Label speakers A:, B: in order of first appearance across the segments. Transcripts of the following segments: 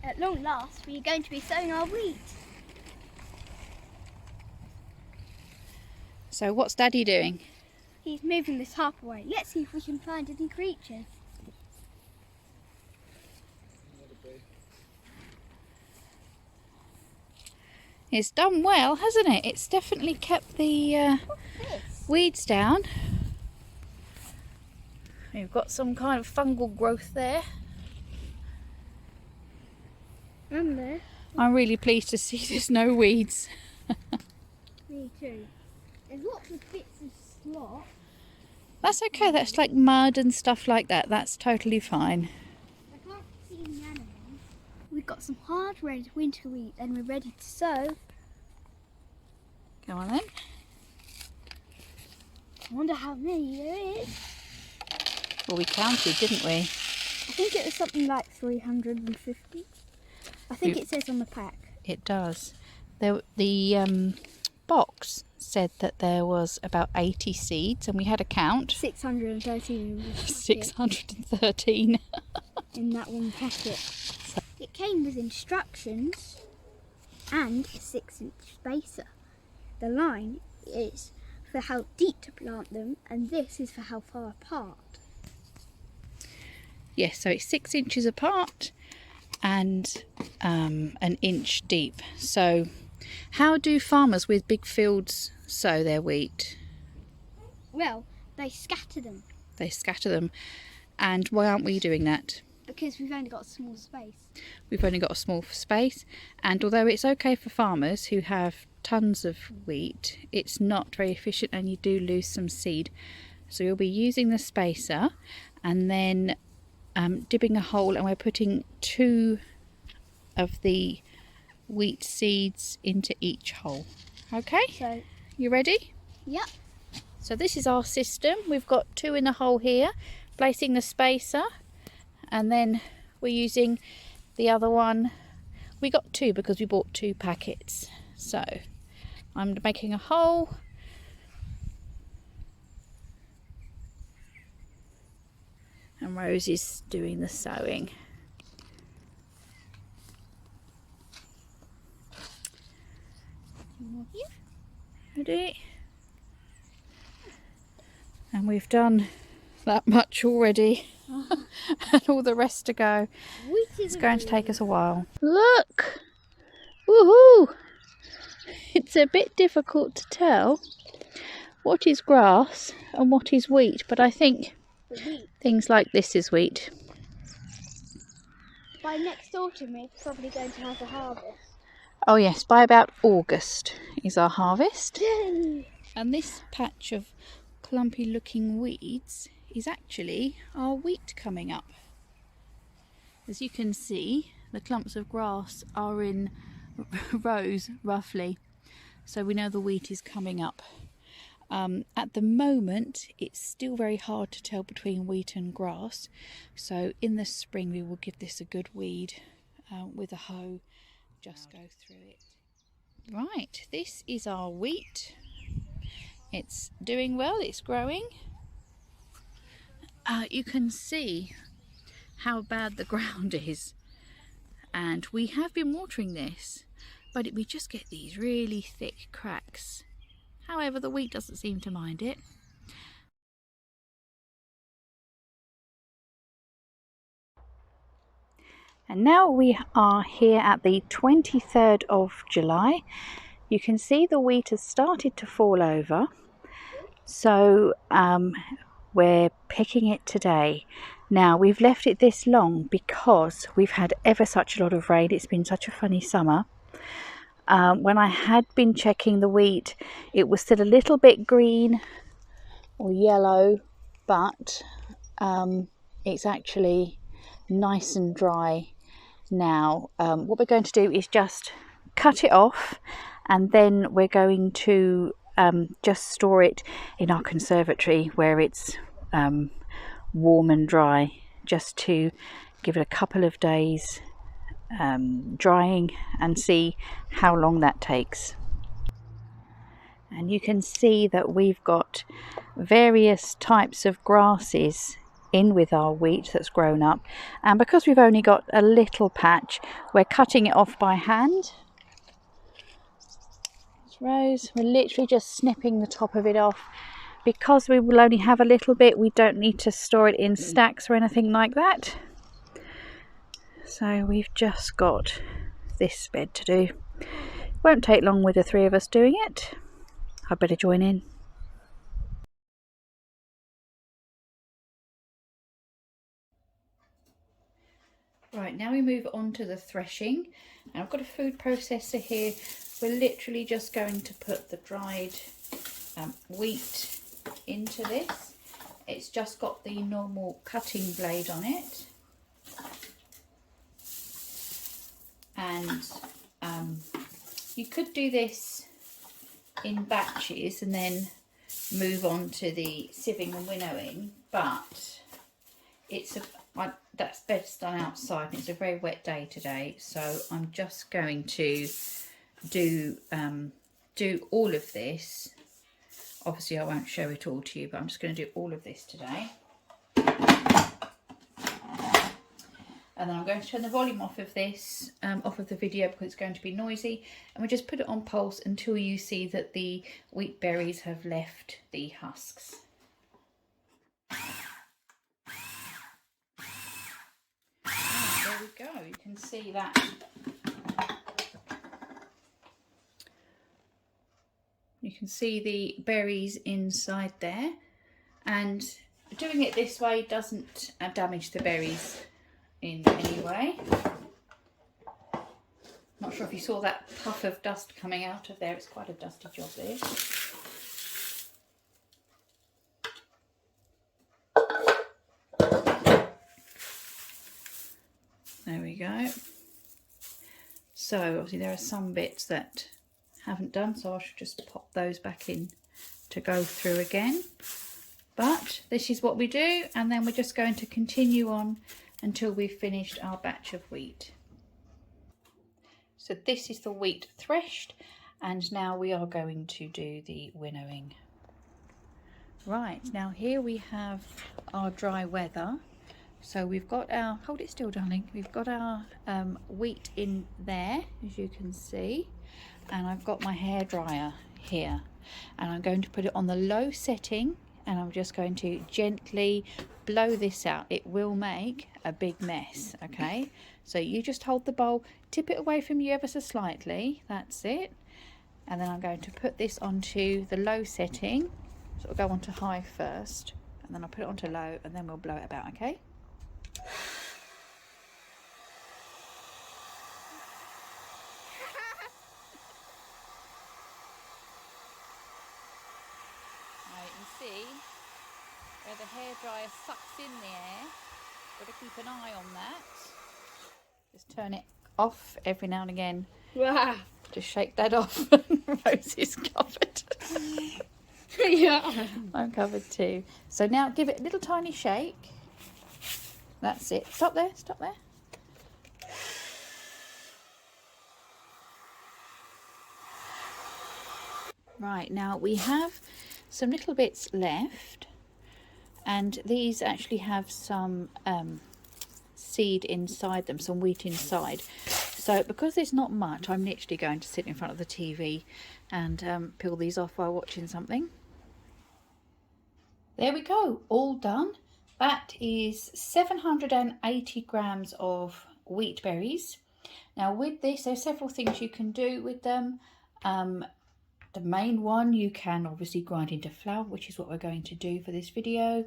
A: At long last, we are going to be sowing our wheat.
B: So what's Daddy doing?
A: He's moving the tarp away. Let's see if we can find any creatures.
B: It's done well, hasn't it? It's definitely kept the weeds down. We've got some kind of fungal growth there.
A: And there.
B: I'm really pleased to see there's no weeds.
A: Me too. There's lots of bits of slop.
B: That's okay, that's like mud and stuff like that. That's totally fine.
A: I can't see any animals. We've got some hard red winter wheat and we're ready to sow.
B: Go on then.
A: I wonder how many there is.
B: Well, we counted, didn't we?
A: I think it was something like 350. I think it says on the pack.
B: It does. The box said that there was about 80 seeds, and we had a count.
A: 613.
B: 613
A: in that one packet. It came with instructions and a 6-inch spacer. The line is for how deep to plant them, and this is for how far apart.
B: Yes, so it's 6 inches apart and an inch deep. So how do farmers with big fields sow their wheat?
A: Well, they scatter them.
B: They scatter them. And why aren't we doing that?
A: Because we've only got a small space.
B: We've only got a small space, and although it's okay for farmers who have tons of wheat, it's not very efficient and you do lose some seed. So you'll be using the spacer and then dipping a hole, and we're putting 2 of the wheat seeds into each hole. Okay,
A: So,
B: you ready?
A: yep.
B: So this is our system. We've got 2 in the hole here, placing the spacer, and then we're using the other one. We got 2 because we bought 2 packets. So I'm making a hole, and Rose is doing the sewing. Ready? And we've done that much already. And all the rest to go. It's going to take us a while. Look! Woohoo! It's a bit difficult to tell what is grass and what is wheat, but I think things like this is wheat.
A: By next autumn, we're probably going to have a harvest.
B: Oh yes, by about August is our harvest.
A: Yay!
B: And this patch of clumpy looking weeds is actually our wheat coming up. As you can see, the clumps of grass are in rows roughly, so we know the wheat is coming up. At the moment it's still very hard to tell between wheat and grass, so in the spring we will give this a good weed with a hoe. Just go through it. Right, this is our wheat. It's doing well, it's growing. You can see how bad the ground is, and we have been watering this, but we just get these really thick cracks. However, the wheat doesn't seem to mind it. And now we are here at the 23rd of July. You can see the wheat has started to fall over. So we're picking it today. Now we've left it this long because we've had ever such a lot of rain. It's been such a funny summer. When I had been checking the wheat, it was still a little bit green or yellow, but it's actually nice and dry now. What we're going to do is just cut it off, and then we're going to just store it in our conservatory where it's warm and dry, just to give it a couple of days drying and see how long that takes. And you can see that we've got various types of grasses in with our wheat that's grown up, and because we've only got a little patch, we're cutting it off by hand. Rose, we're literally just snipping the top of it off. Because we will only have a little bit, we don't need to store it in stacks or anything like that. So we've just got this bed to do. Won't take long with the three of us doing it. I'd better join in. Right, now we move on to the threshing. And I've got a food processor here. We're literally just going to put the dried wheat into this. It's just got the normal cutting blade on it. And you could do this in batches and then move on to the sieving and winnowing, but that's best done outside, and it's a very wet day today, so I'm just going to do all of this. Obviously I won't show it all to you, but I'm just going to do all of this today. And then I'm going to turn the volume off of this, off of the video, because it's going to be noisy. And we just put it on pulse until you see that the wheat berries have left the husks. There we go, you can see that. You can see the berries inside there. And doing it this way doesn't damage the berries in any way. Not sure if you saw that puff of dust coming out of there. It's quite a dusty job there. There we go. So obviously there are some bits that haven't done, so I should just pop those back in to go through again. But this is what we do, and then we're just going to continue on until we've finished our batch of wheat. So this is the wheat threshed, and now we are going to do the winnowing. Right, now here we have our dry weather. So we've got our, hold it still darling, we've got our wheat in there, as you can see, and I've got my hairdryer here, and I'm going to put it on the low setting, and I'm just going to gently blow this out. It will make a big mess, okay? So you just hold the bowl, tip it away from you ever so slightly, that's it. And then I'm going to put this onto the low setting, so it'll go onto high first, and then I'll put it onto low, and then we'll blow it about, okay? See where the hairdryer sucks in the air. Got to keep an eye on that. Just turn it off every now and again. Just shake that off. Rose is covered.
A: Yeah.
B: I'm covered too. So now give it a little tiny shake. That's it. Stop there, stop there. Right, now we have some little bits left, and these actually have some seed inside them, some wheat inside. So because there's not much, I'm literally going to sit in front of the TV and peel these off while watching something. There we go, all done. That is 780 grams of wheat berries. Now with this, there's several things you can do with them. The main one, you can obviously grind into flour, which is what we're going to do for this video.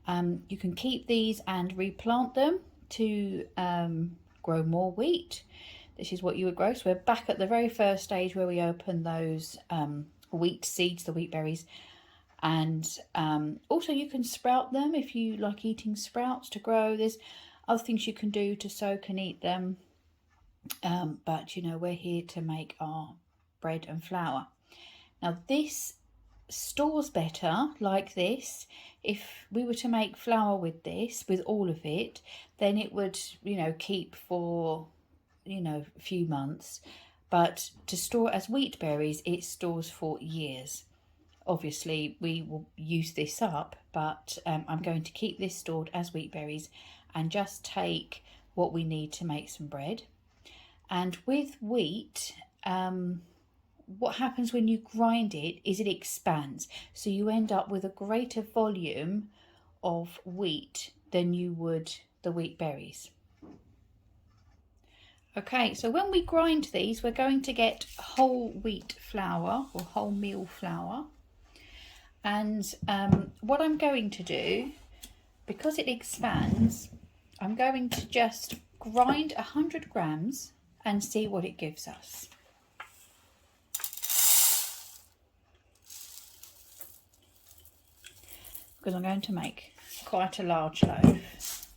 B: You can keep these and replant them to grow more wheat. This is what you would grow. So we're back at the very first stage where we open those wheat seeds, the wheat berries. And also you can sprout them if you like eating sprouts to grow. There's other things you can do to soak and eat them. But you know, we're here to make our bread and flour. Now this stores better like this. If we were to make flour with this, with all of it, then it would, you know, keep for, you know, a few months. But to store as wheat berries, it stores for years. obviously we will use this up, but I'm going to keep this stored as wheat berries and just take what we need to make some bread. And with wheat, what happens when you grind it is it expands, so you end up with a greater volume of wheat than you would the wheat berries. Okay, so when we grind these, we're going to get whole wheat flour or wholemeal flour. And what I'm going to do, because it expands, I'm going to just grind 100 grams and see what it gives us. Because I'm going to make quite a large loaf.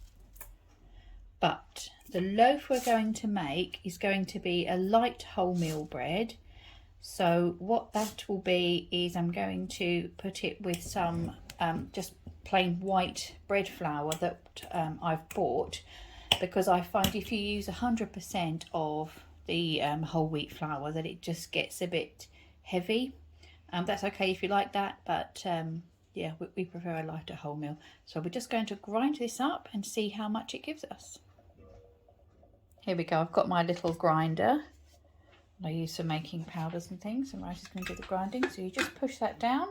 B: But the loaf we're going to make is going to be a light wholemeal bread. So what that will be is I'm going to put it with some just plain white bread flour that I've bought, because I find if you use 100% of the whole wheat flour that it just gets a bit heavy. That's okay if you like that, but yeah, we prefer a lighter wholemeal. So we're just going to grind this up and see how much it gives us. Here we go, I've got my little grinder. I use for making powders and things, and Rice is going to do the grinding. So you just push that down.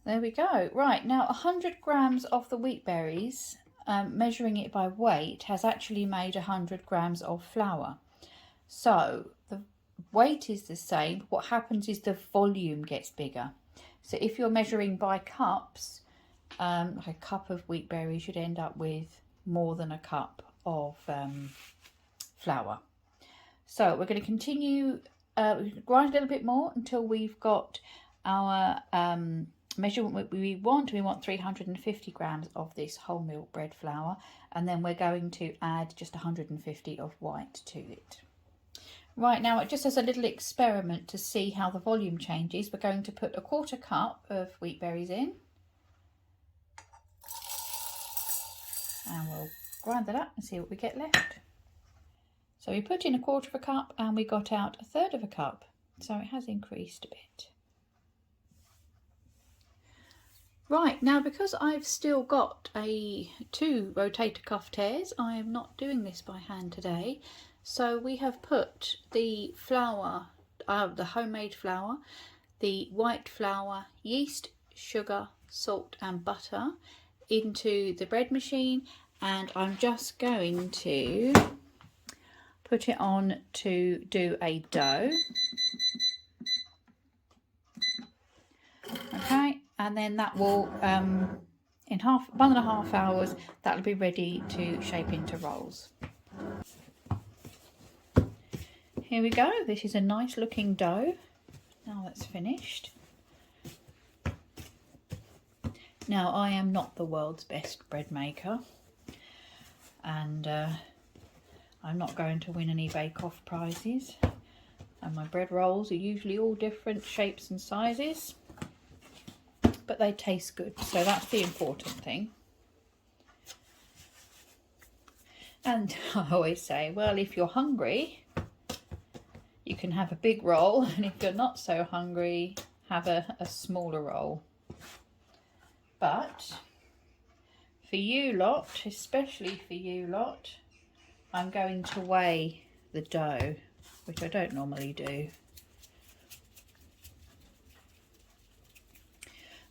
B: There we go. Right, now 100 grams of the wheat berries, measuring it by weight, has actually made 100 grams of flour. So the weight is the same. What happens is the volume gets bigger. So if you're measuring by cups, like a cup of wheat berries, you'd end up with more than a cup of flour. So we're going to continue, grind a little bit more until we've got our measurement we want. We want 350 grams of this wholemeal bread flour, and then we're going to add just 150 of white to it. Right, now, just as a little experiment to see how the volume changes, we're going to put a 1/4 cup of wheat berries in. And we'll grind that up and see what we get left. So we put in a 1/4 cup and we got out 1/3 cup. So it has increased a bit. Right, now because I've still got 2 rotator cuff tears, I am not doing this by hand today. So we have put the flour, the homemade flour, the white flour, yeast, sugar, salt and butter into the bread machine, and I'm just going to put it on to do a dough. Okay, and then that will in 1.5 hours that'll be ready to shape into rolls. Here we go, this is a nice looking dough. Now that's finished. Now I am not the world's best bread maker, and I'm not going to win any bake-off prizes, and my bread rolls are usually all different shapes and sizes, but they taste good, so that's the important thing. And I always say, well, if you're hungry you can have a big roll, and if you're not so hungry, have a smaller roll. But for you lot, especially for you lot, I'm going to weigh the dough, which I don't normally do.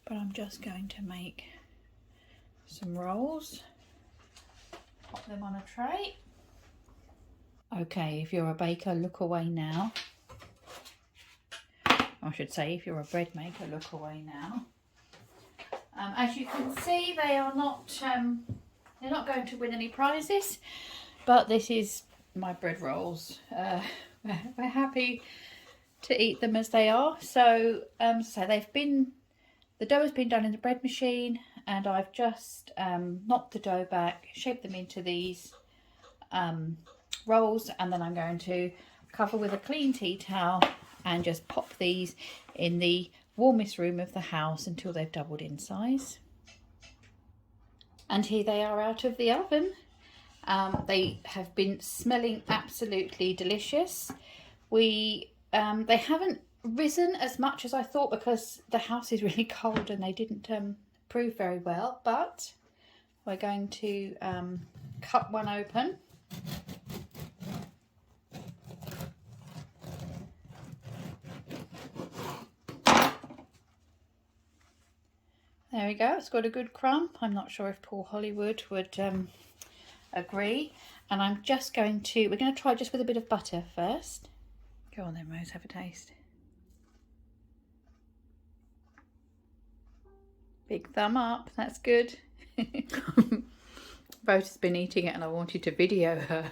B: But I'm just going to make some rolls, pop them on a tray. Okay, if you're a baker, look away now. I should say, if you're a bread maker, look away now. As you can see, they are not, they're not going to win any prizes, but this is my bread rolls. We're happy to eat them as they are. So, so the dough has been done in the bread machine, and I've just knocked the dough back, shaped them into these rolls, and then I'm going to cover with a clean tea towel and just pop these in the warmest room of the house until they've doubled in size. And here they are out of the oven, They have been smelling absolutely delicious. They haven't risen as much as I thought because the house is really cold and they didn't prove very well, but we're going to cut one open. There we go, it's got a good crumb. I'm not sure if Paul Hollywood would agree. And I'm just going to, we're going to try just with a bit of butter first. Go on then, Rose, have a taste. Big thumb up, that's good. Rose has been eating it and I wanted to video her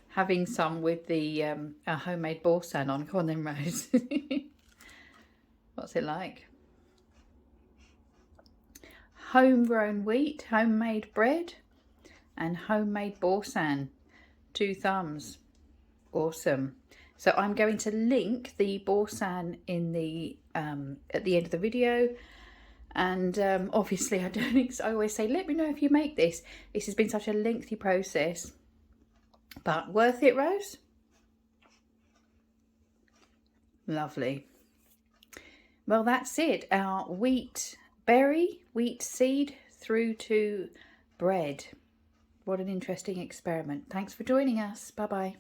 B: having some with the homemade boursin on. Go on then, Rose. What's it like? Homegrown wheat, homemade bread and homemade boursin. 2 thumbs. Awesome. So I'm going to link the boursin in the at the end of the video. And obviously I always say, let me know if you make this. This has been such a lengthy process, but worth it, Rose? Lovely. Well, that's it. Our wheat seed through to bread. What an interesting experiment. Thanks for joining us. Bye-bye.